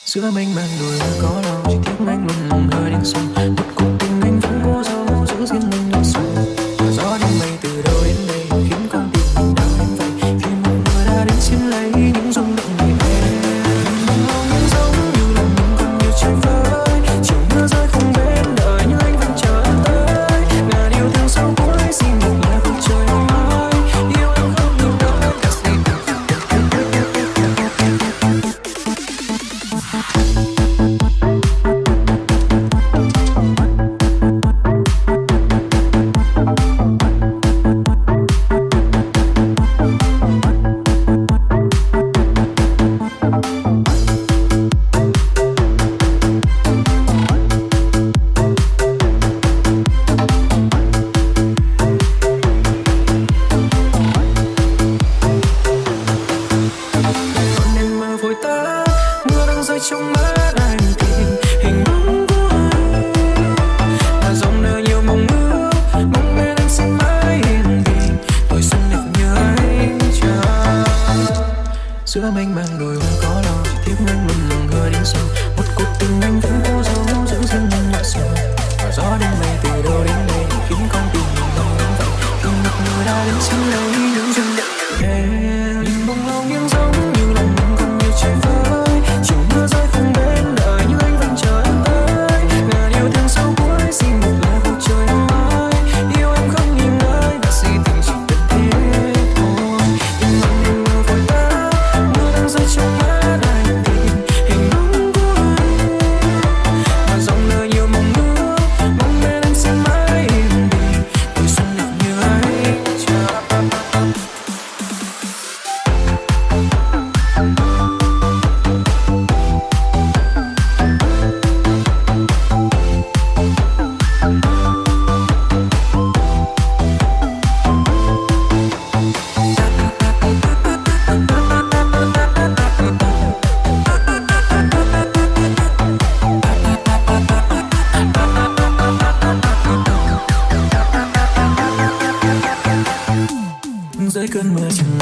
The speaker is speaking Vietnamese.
Giữa mênh mang đôi môi có lòng, chỉ tiếc anh luôn lòng hơi đến sâu. Một cuộc tình anh vẫn cố giấu, giữ riêng mình lạnh sâu. Và gió đêm bay từ đâu đến đây khiến con tim mình đau đến vậy. Vì một người đã đến chiếm lấy những rung động này em. Mong mong những giống như lòng mình còn nhiều chơi vơi. Chiều mưa rơi không bên đời nhưng anh vẫn chờ em tới. Ngàn yêu thương sau cuối xin một lời cuộc trời ơi. Yêu em không nhiều đâu cả gì. Còn em mơ vội tắt, mưa đang rơi trong mắt anh tìm hình bóng của anh là dòng đời nhiều mong ước, mong bên anh sẽ mãi yên bình, tuổi xuân đẹp như anh chờ. Giữa mênh mang đôi môi có lòng, chỉ tiếc anh luôn lòng hơi đến sâu. Một cuộc tình anh vẫn cố giấu, giữ riêng mình lại sầu. Và gió đêm bay từ đâu đến đây khiến con tim mình đau đến vậy. Vì một người đã đến xin lấy những rung động em. Nhìn bông lau nghiêng giống như lòng mình còn nhiều chơi vơi. Chiều mưa rơi không bên đời nhưng anh vẫn chờ em tới. Ngàn yêu thương sau cuối xin một lời cuộc trời ơi. Yêu em không nghi ngơi và si tình chỉ cần thế thôi. Nhưng mà em mơ vội tắt, mưa đang rơi trong mắt anh tìm hình bóng của anh và dòng đời nhiều mong ước, mong bên anh sẽ mãi yên bình, tuổi xuân đẹp như anh chờ. Dưới cơn mưa chẳng